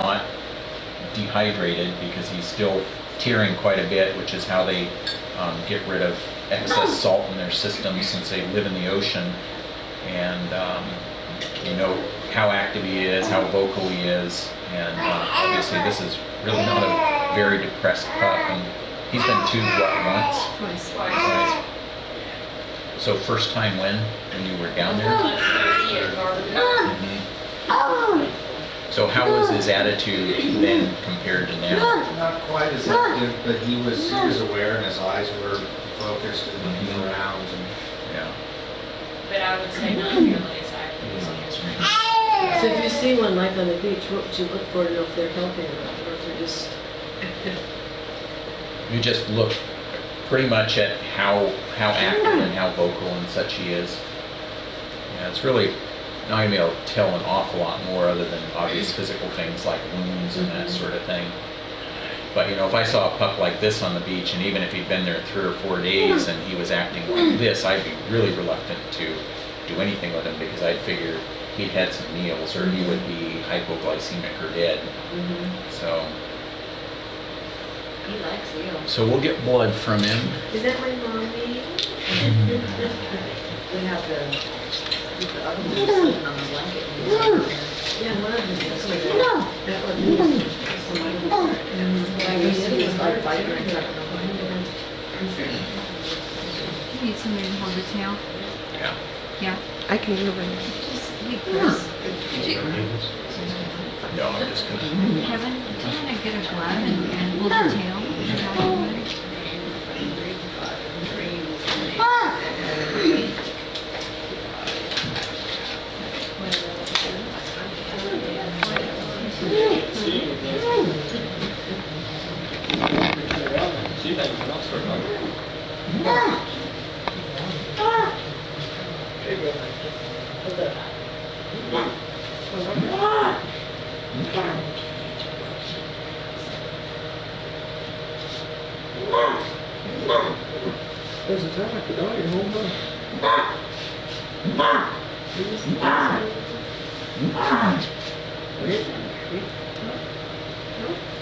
not dehydrated because he's still tearing quite a bit, which is how they get rid of excess salt in their system since they live in the ocean. And you know how active he is, how vocal he is, and obviously this is really not a very depressed pup. And he's been tubed once? Twice. So first time when you were down there? So how was his attitude then compared to now? Not quite as active, but he was aware and his eyes were focused and looking around. And yeah. But I would say not nearly as active as he is right now. So if you see one like on the beach, what would you look for to know if they're healthy or not, or if they're just... You just look pretty much at how active and how vocal and such he is. Yeah, it's really not going to be able to tell an awful lot more other than obvious physical things like wounds and that sort of thing. But you know, if I saw a pup like this on the beach, and even if he'd been there 3 or 4 days and he was acting like this, I'd be really reluctant to do anything with him because I'd figure he'd had some meals or he would be hypoglycemic or dead. So. He likes you. So we'll get blood from him. Is that my mommy? We have the other one sitting on the blanket. Yeah, one of them is yesterday. That one is like biker and tucking on behind him. You need somebody to hold the tail? Yeah. Yeah. I can move it. Just leave Chris. No, I'm just gonna. Kevin, do you want to get a glove and hold the tail? There's a time like the dog at home,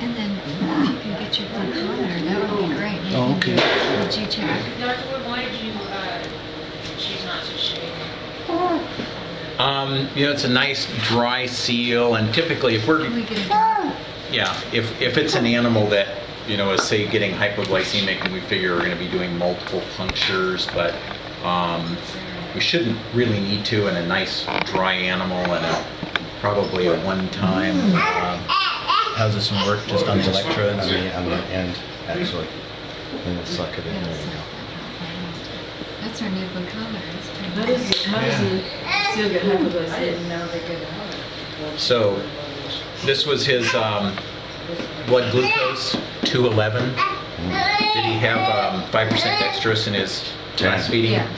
And then if you could get your glucometer, that would be great. Oh, okay. Would you check? Dr. Wood, why did you choose not to shave? You know, it's a nice dry seal, and typically if we're, Can we get a dog? yeah, if it's an animal that, you know, is say getting hypoglycemic and we figure we're going to be doing multiple punctures, but we shouldn't really need to in a nice dry animal and probably a one-time. How does this one work? Just on the electrodes? On the end, actually. And we'll suck it in. There you go. That's our new glucometer. It's pretty How nice. does the seal get hypoglycemic? I didn't know they could. So this was his blood glucose, 211. Did he have 5% dextrose in his last feeding? Yeah.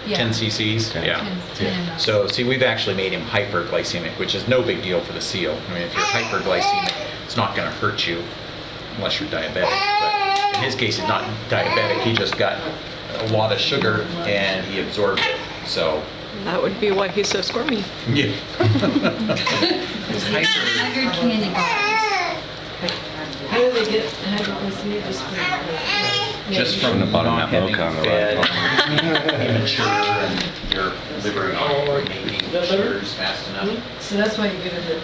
10 cc's? Yeah. 10. So, see, we've actually made him hyperglycemic, which is no big deal for the seal. I mean, if you're hyperglycemic, it's not going to hurt you unless you're diabetic. But in his case, he's not diabetic. He just got a lot of sugar and he absorbed it. So. That would be why he's so squirmy. Yeah. It's 100 candy bars. How do they get hypoglycemia? Just from the bottom not having fed, immature, and your liver not making sugars fast enough. So that's why you give it the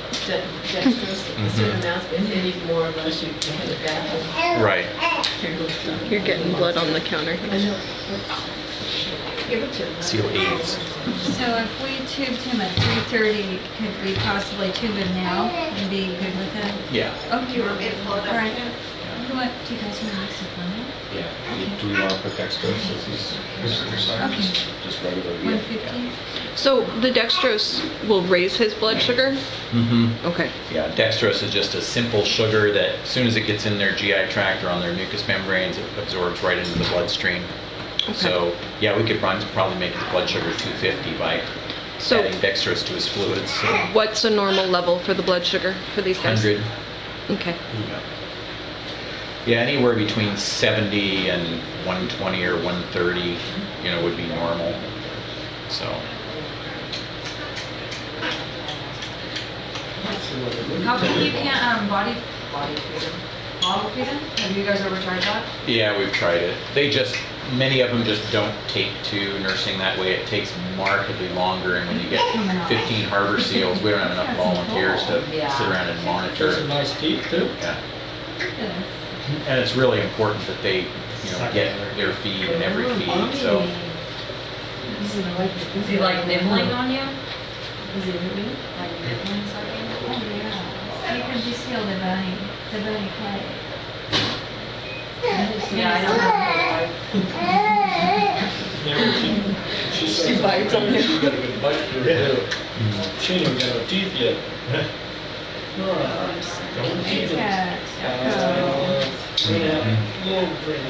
dextrose, a certain amount, and you need more or less, you hand it back. Right. You're getting blood on the counter. I know. Give it to him. Seal AIDS. So if we tubed him at 3:30, could we possibly tube him now and be good with it? Yeah. Okay. All right. Do you guys want to mix it on it? Yeah. Do we want to put dextrose as he's exercise? Okay. Just regular. 150? So the dextrose will raise his blood sugar? Okay. Yeah, dextrose is just a simple sugar that as soon as it gets in their GI tract or on their mucous membranes, it absorbs right into the bloodstream. Okay. So, yeah, we could probably make his blood sugar 250 by adding dextrose to his fluids. So What's a normal level for the blood sugar for these guys? 100. Okay. Yeah, anywhere between 70 and 120 or 130, you know, would be normal. So. How come you can't bottle Body feeder. feed them? Have you guys ever tried that? Yeah, we've tried it. Many of them just don't take to nursing that way. It takes markedly longer, and when you get 15 harbor seals, we don't have enough volunteers to sit around and monitor Those are it. nice teeth too. Yeah. And it's really important that they, get their feed and every feed, so. Is he like nibbling on you? Is he nibbling? Like nibbling, sucking? Oh, yeah. You can just feel the bony part. Yeah, I don't know. She says bites on you. She got a good bite to her too. She ain't even got no teeth yet. He's got, Little green